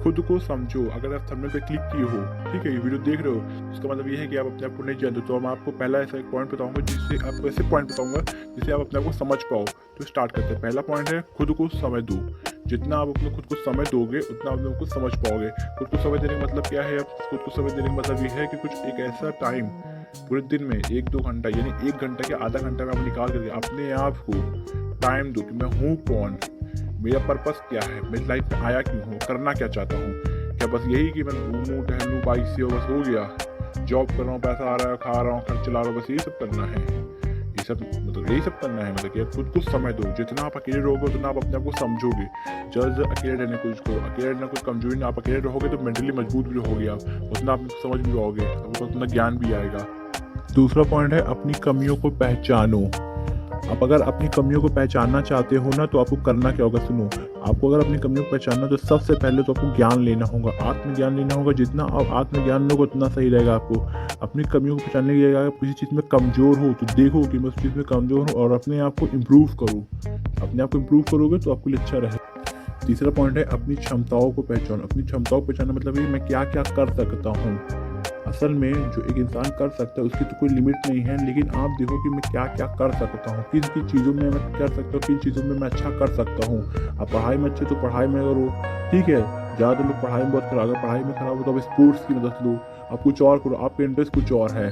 खुद को समझो। अगर आप थंबनेल पे क्लिक किए हो, ठीक है, ये वीडियो देख रहे हो, इसका मतलब ये है कि आप अपने आप को नहीं जानते। तो मैं आपको पहला ऐसा एक पॉइंट बताऊंगा जिससे आपको ऐसे पॉइंट बताऊंगा जिससे आप अपने आप को समझ पाओ। तो स्टार्ट करते हैं। पहला पॉइंट है खुद को समय दो। जितना आप अपने खुद को समय दोगे उतना आप लोग को समझ पाओगे। खुद को समय देने का मतलब क्या है? आप खुद को समय देने का मतलब ये है कि कुछ एक ऐसा टाइम पूरे दिन में 1-2 घंटा यानी 1 घंटा के आधा घंटा में आप निकाल करके अपने आप को टाइम दो कि मैं हूँ कौन, मेरा पर्पस क्या है, मेरी लाइफ में आया क्यों हूँ, करना क्या चाहता हूँ। क्या बस यही कि मैं घूमूँ टहलूँ बाइक से और बस हो गया? जॉब कर रहा हूँ, पैसा आ रहा है, खा रहा हूँ, खर्च चला रहा हूँ, बस यही सब करना है? ये सब मतलब यही सब करना है? मतलब कि खुद को समय दो। जितना आप अकेले रहोगे उतना आप अपने आप को समझोगे। जल्द अकेले रहने की कोशिश करो। अकेले रहना कोई कमजोरी ना, आप अकेले रहोगे तो मेंटली मजबूत भी रहोगे आप, उतना आप समझ भी पाओगे, आपको उतना ज्ञान भी आएगा। दूसरा पॉइंट है अपनी कमियों को पहचानो। आप अगर अपनी कमियों को पहचानना चाहते हो ना तो आपको करना क्या होगा? सुनो, आपको अगर अपनी कमियों को पहचानना तो सबसे पहले तो आपको ज्ञान लेना होगा, आत्मज्ञान लेना होगा। जितना आप आत्मज्ञान लोगे उतना सही रहेगा आपको। अपनी कमियों को पहचानने के लिए अगर किसी चीज़ में कमज़ोर हो तो देखो कि मैं उस चीज़ में कमज़ोर हूँ और अपने आप को इम्प्रूव करो। अपने आप को इम्प्रूव करोगे तो आपके लिए अच्छा रहेगा। तीसरा पॉइंट है अपनी क्षमताओं को पहचानो। अपनी क्षमताओं को पहचानना मतलब ये मैं क्या क्या कर सकता हूँ। असल में जो एक इंसान कर सकता है उसकी तो कोई लिमिट नहीं है, लेकिन आप देखो कि मैं क्या क्या कर सकता हूँ, किन किन चीज़ों में मैं कर सकता हूँ, किन चीज़ों में मैं अच्छा कर सकता हूँ। आप पढ़ाई में अच्छे तो पढ़ाई में करो, ठीक है। ज़्यादातर लोग पढ़ाई में बहुत खराब, अगर पढ़ाई में खराब हो तो आप स्पोर्ट्स की मदद लो, आप कुछ और करो, आपका इंटरेस्ट कुछ और है।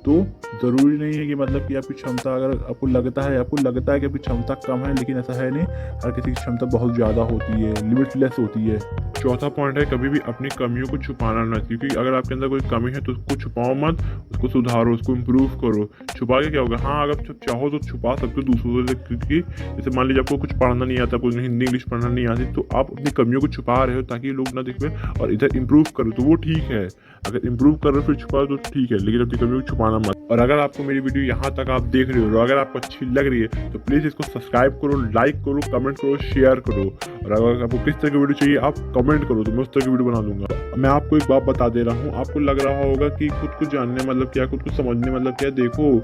तो ज़रूरी नहीं है कि मतलब कि आपकी क्षमता, अगर आपको लगता है कि आपकी क्षमता कम है, लेकिन ऐसा है नहीं। हर किसी की क्षमता बहुत ज़्यादा होती है, लिमिटलेस होती है। चौथा पॉइंट है कभी भी अपनी कमियों को छुपाना ना, क्योंकि अगर आपके अंदर कोई कमी है तो उसको छुपाओ मत, उसको सुधारो, उसको इम्प्रूव करो। छुपा के क्या होगा? हाँ, अगर चाहो तो छुपा सकते हो दूसरों से, क्योंकि जैसे मान लीजिए आपको कुछ पढ़ना नहीं आता, कुछ हिंदी इंग्लिश पढ़ना नहीं आती, तो आप अपनी कमियों को छुपा रहे हो ताकि लोग ना देखें और इधर इम्प्रूव करो, तो वो ठीक है। अगर इम्प्रूव कर रहे हो फिर छुपाओ तो ठीक है, लेकिन अपनी कमियों को छुपाना मत। और अगर आपको मेरी वीडियो यहाँ तक आप देख रहे हो और अगर आपको अच्छी लग रही है तो प्लीज़ इसको सब्सक्राइब करो, लाइक करो, कमेंट करो, शेयर करो। और अगर आपको किस तरह की वीडियो चाहिए आप कमेंट करो तो मैं उस तरह की वीडियो बना दूंगा। मैं आपको एक बात बता दे रहा हूँ, आपको लग रहा होगा कि खुद को जानने मतलब क्या, खुद को समझने मतलब क्या। देखो,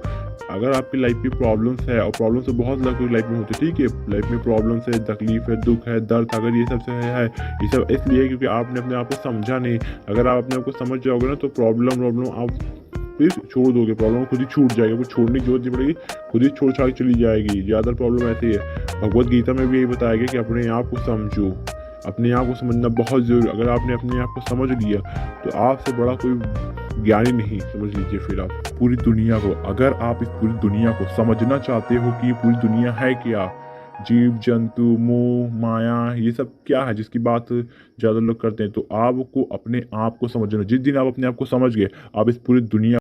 अगर आपकी लाइफ में प्रॉब्लम्स है, और प्रॉब्लम्स तो बहुत लोगों की लाइफ में होती है, ठीक है, लाइफ में प्रॉब्लम्स है, तकलीफ है, दुख है, दर्द, अगर ये सब से है ये सब इसलिए क्योंकि आपने अपने आप को समझा नहीं। अगर आप अपने आप को समझ जाओगे ना तो प्रॉब्लम आप फिर छोड़ दोगे, प्रॉब्लम खुद ही छूट जाएगी, कुछ छोड़ने की जरूरत नहीं पड़ेगी, खुद ही छोड़ छाड़ चली जाएगी। ज़्यादा प्रॉब्लम ऐसी है। भगवत गीता में भी यही बताया गया कि अपने आप को समझो। अपने आप को समझना बहुत ज़रूरी। अगर आपने अपने आप को समझ लिया तो आपसे बड़ा कोई ज्ञानी नहीं, समझ लीजिए। फिर आप पूरी दुनिया को, अगर आप इस पूरी दुनिया को समझना चाहते हो कि पूरी दुनिया है क्या, जीव जंतु, मोह माया, ये सब क्या है जिसकी बात ज़्यादा लोग करते हैं, तो आपको अपने आप को समझना। जिस दिन आप अपने आप को समझ गए आप इस पूरी दुनिया